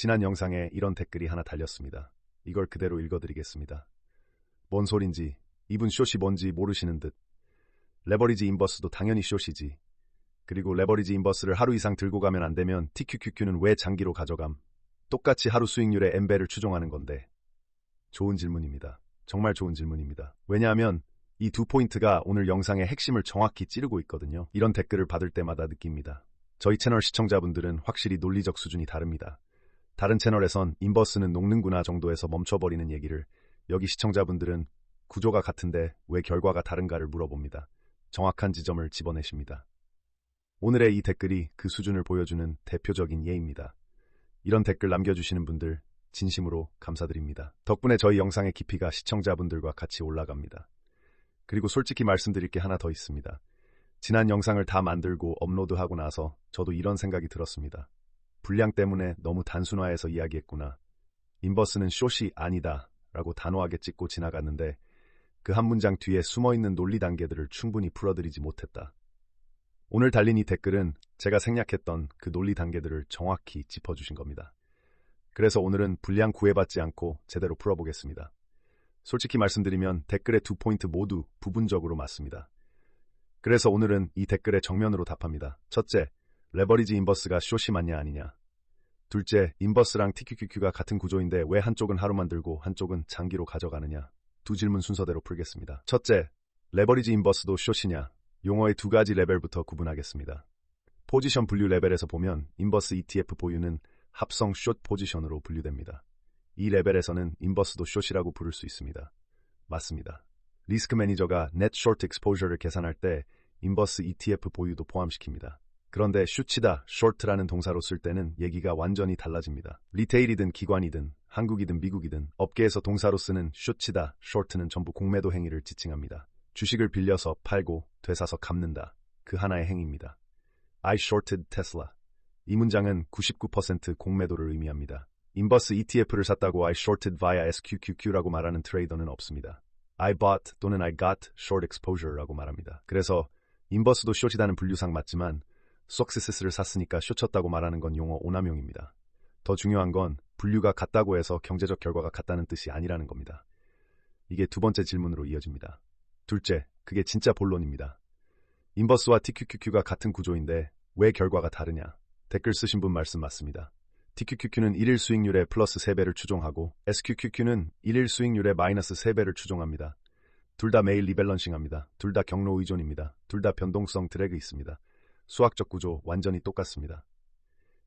지난 영상에 이런 댓글이 하나 달렸습니다. 이걸 그대로 읽어드리겠습니다. 뭔 소린지, 이분 숏이 뭔지 모르시는 듯. 레버리지 인버스도 당연히 숏이지. 그리고 레버리지 인버스를 하루 이상 들고 가면 안 되면 TQQQ는 왜 장기로 가져감? 똑같이 하루 수익률의 N배를 추종하는 건데. 좋은 질문입니다. 정말 좋은 질문입니다. 왜냐하면 이 두 포인트가 오늘 영상의 핵심을 정확히 찌르고 있거든요. 이런 댓글을 받을 때마다 느낍니다. 저희 채널 시청자분들은 확실히 논리적 수준이 다릅니다. 다른 채널에선 인버스는 녹는구나 정도에서 멈춰버리는 얘기를, 여기 시청자분들은 구조가 같은데 왜 결과가 다른가를 물어봅니다. 정확한 지점을 집어내십니다. 오늘의 이 댓글이 그 수준을 보여주는 대표적인 예입니다. 이런 댓글 남겨주시는 분들 진심으로 감사드립니다. 덕분에 저희 영상의 깊이가 시청자분들과 같이 올라갑니다. 그리고 솔직히 말씀드릴 게 하나 더 있습니다. 지난 영상을 다 만들고 업로드하고 나서 저도 이런 생각이 들었습니다. 분량 때문에 너무 단순화해서 이야기했구나. 인버스는 숏이 아니다 라고 단호하게 찍고 지나갔는데 그 한 문장 뒤에 숨어있는 논리 단계들을 충분히 풀어드리지 못했다. 오늘 달린 이 댓글은 제가 생략했던 그 논리 단계들을 정확히 짚어주신 겁니다. 그래서 오늘은 분량 구애받지 않고 제대로 풀어보겠습니다. 솔직히 말씀드리면 댓글의 두 포인트 모두 부분적으로 맞습니다. 그래서 오늘은 이 댓글에 정면으로 답합니다. 첫째, 레버리지 인버스가 숏이 맞냐 아니냐. 둘째, 인버스랑 TQQQ가 같은 구조인데 왜 한쪽은 하루만 들고 한쪽은 장기로 가져가느냐. 두 질문 순서대로 풀겠습니다. 첫째, 레버리지 인버스도 숏이냐. 용어의 두 가지 레벨부터 구분하겠습니다. 포지션 분류 레벨에서 보면 인버스 ETF 보유는 합성 숏 포지션으로 분류됩니다. 이 레벨에서는 인버스도 숏이라고 부를 수 있습니다. 맞습니다. 리스크 매니저가 net short exposure를 계산할 때 인버스 ETF 보유도 포함시킵니다. 그런데 숏이다, short라는 동사로 쓸 때는 얘기가 완전히 달라집니다. 리테일이든 기관이든 한국이든 미국이든 업계에서 동사로 쓰는 숏이다, short는 전부 공매도 행위를 지칭합니다. 주식을 빌려서 팔고 되사서 갚는다. 그 하나의 행위입니다. I shorted Tesla. 이 문장은 99% 공매도를 의미합니다. 인버스 ETF를 샀다고 I shorted via SQQQ라고 말하는 트레이더는 없습니다. I bought 또는 I got short exposure라고 말합니다. 그래서 인버스도 숏이다는 분류상 맞지만 석세스를 샀으니까 숏쳤다고 말하는 건 용어 오남용입니다. 더 중요한 건 분류가 같다고 해서 경제적 결과가 같다는 뜻이 아니라는 겁니다. 이게 두 번째 질문으로 이어집니다. 둘째, 그게 진짜 본론입니다. 인버스와 TQQQ가 같은 구조인데 왜 결과가 다르냐? 댓글 쓰신 분 말씀 맞습니다. TQQQ는 1일 수익률에 플러스 3배를 추종하고 SQQQ는 1일 수익률에 마이너스 3배를 추종합니다. 둘 다 매일 리밸런싱합니다. 둘 다 경로 의존입니다. 둘 다 변동성 드래그 있습니다. 수학적 구조 완전히 똑같습니다.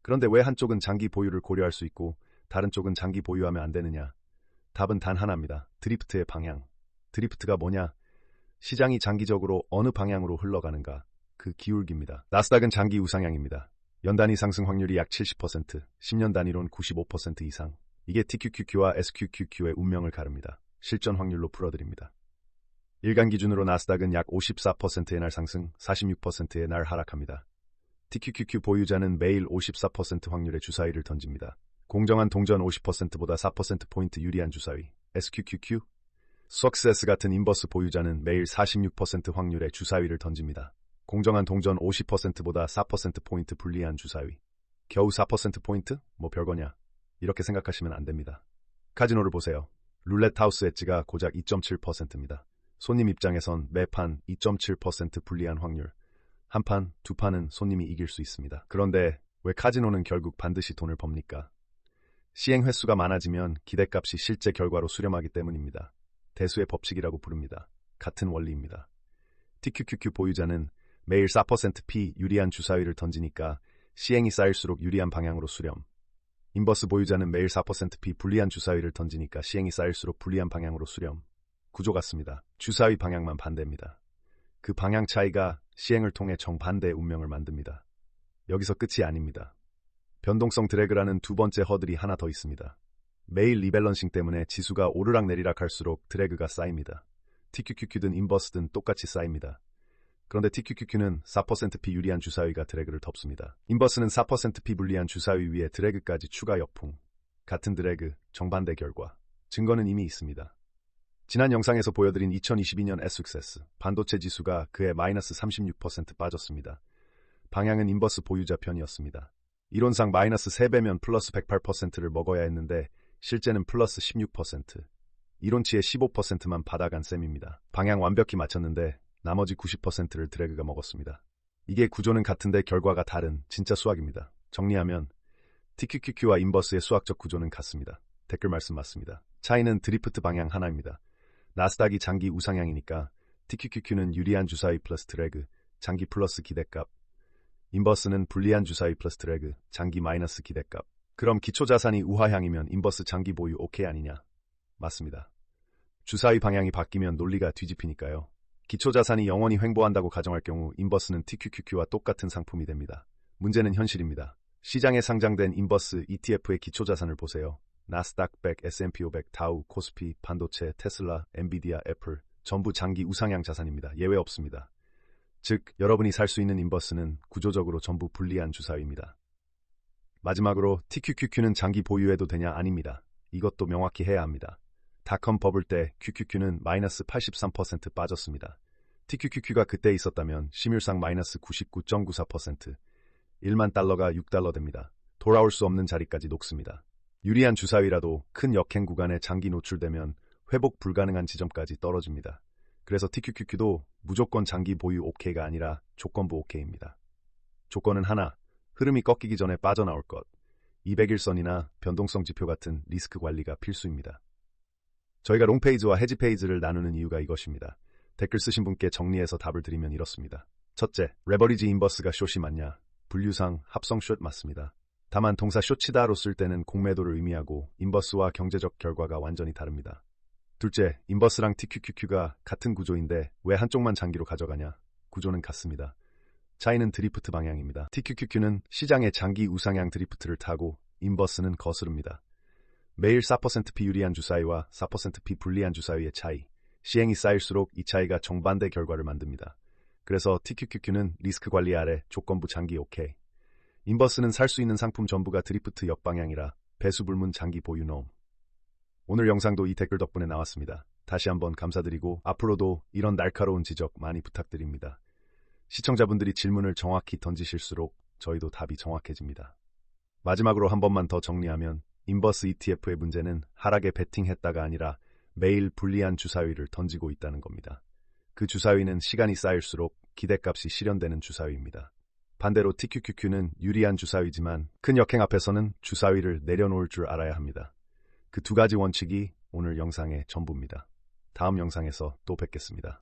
그런데 왜 한쪽은 장기 보유를 고려할 수 있고 다른 쪽은 장기 보유하면 안 되느냐? 답은 단 하나입니다. 드리프트의 방향. 드리프트가 뭐냐? 시장이 장기적으로 어느 방향으로 흘러가는가? 그 기울기입니다. 나스닥은 장기 우상향입니다. 연단위 상승 확률이 약 70%, 10년 단위론 95% 이상. 이게 TQQQ와 SQQQ의 운명을 가릅니다. 실전 확률로 풀어드립니다. 일간 기준으로 나스닥은 약 54%의 날 상승, 46%의 날 하락합니다. TQQQ 보유자는 매일 54% 확률의 주사위를 던집니다. 공정한 동전 50%보다 4%포인트 유리한 주사위. SQQQ, 석세스 같은 인버스 보유자는 매일 46% 확률의 주사위를 던집니다. 공정한 동전 50%보다 4%포인트 불리한 주사위. 겨우 4%포인트? 뭐 별거냐? 이렇게 생각하시면 안 됩니다. 카지노를 보세요. 룰렛 하우스 엣지가 고작 2.7%입니다. 손님 입장에선 매판 2.7% 불리한 확률. 한 판, 두 판은 손님이 이길 수 있습니다. 그런데 왜 카지노는 결국 반드시 돈을 법니까? 시행 횟수가 많아지면 기대값이 실제 결과로 수렴하기 때문입니다. 대수의 법칙이라고 부릅니다. 같은 원리입니다. TQQQ 보유자는 매일 4%P 유리한 주사위를 던지니까 시행이 쌓일수록 유리한 방향으로 수렴. 인버스 보유자는 매일 4%P 불리한 주사위를 던지니까 시행이 쌓일수록 불리한 방향으로 수렴. 구조 같습니다. 주사위 방향만 반대입니다. 그 방향 차이가 시행을 통해 정반대의 운명을 만듭니다. 여기서 끝이 아닙니다. 변동성 드래그라는 두 번째 허들이 하나 더 있습니다. 매일 리밸런싱 때문에 지수가 오르락 내리락 할수록 드래그가 쌓입니다. TQQQ든 인버스든 똑같이 쌓입니다. 그런데 TQQQ는 4%P 유리한 주사위가 드래그를 덮습니다. 인버스는 4%P 불리한 주사위 위에 드래그까지 추가 역풍. 같은 드래그, 정반대 결과. 증거는 이미 있습니다. 지난 영상에서 보여드린 2022년 S숙세스, 반도체 지수가 그해 마이너스 36% 빠졌습니다. 방향은 인버스 보유자 편이었습니다. 이론상 마이너스 3배면 플러스 108%를 먹어야 했는데 실제는 플러스 16%. 이론치의 15%만 받아간 셈입니다. 방향 완벽히 맞췄는데 나머지 90%를 드래그가 먹었습니다. 이게 구조는 같은데 결과가 다른 진짜 수학입니다. 정리하면 TQQQ와 인버스의 수학적 구조는 같습니다. 댓글 말씀 맞습니다. 차이는 드리프트 방향 하나입니다. 나스닥이 장기 우상향이니까 TQQQ는 유리한 주사위 플러스 드래그, 장기 플러스 기대값. 인버스는 불리한 주사위 플러스 드래그, 장기 마이너스 기대값. 그럼 기초자산이 우하향이면 인버스 장기 보유 오케이 아니냐? 맞습니다. 주사위 방향이 바뀌면 논리가 뒤집히니까요. 기초자산이 영원히 횡보한다고 가정할 경우 인버스는 TQQQ와 똑같은 상품이 됩니다. 문제는 현실입니다. 시장에 상장된 인버스 ETF의 기초자산을 보세요. 나스닥 100, S&P 500, 다우, 코스피, 반도체, 테슬라, 엔비디아, 애플 전부 장기 우상향 자산입니다. 예외 없습니다. 즉, 여러분이 살 수 있는 인버스는 구조적으로 전부 불리한 주사위입니다. 마지막으로 TQQQ는 장기 보유해도 되냐? 아닙니다. 이것도 명확히 해야 합니다. 닷컴 버블 때 QQQ는 마이너스 83% 빠졌습니다. TQQQ가 그때 있었다면 시밀상 마이너스 99.94%, 1만 달러가 6달러 됩니다. 돌아올 수 없는 자리까지 녹습니다. 유리한 주사위라도 큰 역행 구간에 장기 노출되면 회복 불가능한 지점까지 떨어집니다. 그래서 TQQQ도 무조건 장기 보유 OK가 아니라 조건부 OK입니다. 조건은 하나, 흐름이 꺾이기 전에 빠져나올 것. 200일선이나 변동성 지표 같은 리스크 관리가 필수입니다. 저희가 롱페이지와 해지 페이지를 나누는 이유가 이것입니다. 댓글 쓰신 분께 정리해서 답을 드리면 이렇습니다. 첫째, 레버리지 인버스가 숏이 맞냐? 분류상 합성 숏 맞습니다. 다만 동사 숏치다로 쓸 때는 공매도를 의미하고 인버스와 경제적 결과가 완전히 다릅니다. 둘째, 인버스랑 TQQQ가 같은 구조인데 왜 한쪽만 장기로 가져가냐? 구조는 같습니다. 차이는 드리프트 방향입니다. TQQQ는 시장의 장기 우상향 드리프트를 타고 인버스는 거스릅니다. 매일 4%P 유리한 주사위와 4%P 불리한 주사위의 차이, 시행이 쌓일수록 이 차이가 정반대 결과를 만듭니다. 그래서 TQQQ는 리스크 관리 아래 조건부 장기 오케이. 인버스는 살 수 있는 상품 전부가 드리프트 역방향이라 배수불문 장기 보유 놈. 오늘 영상도 이 댓글 덕분에 나왔습니다. 다시 한번 감사드리고 앞으로도 이런 날카로운 지적 많이 부탁드립니다. 시청자분들이 질문을 정확히 던지실수록 저희도 답이 정확해집니다. 마지막으로 한 번만 더 정리하면 인버스 ETF의 문제는 하락에 베팅했다가 아니라 매일 불리한 주사위를 던지고 있다는 겁니다. 그 주사위는 시간이 쌓일수록 기대값이 실현되는 주사위입니다. 반대로 TQQQ는 유리한 주사위지만 큰 역행 앞에서는 주사위를 내려놓을 줄 알아야 합니다. 그 두 가지 원칙이 오늘 영상의 전부입니다. 다음 영상에서 또 뵙겠습니다.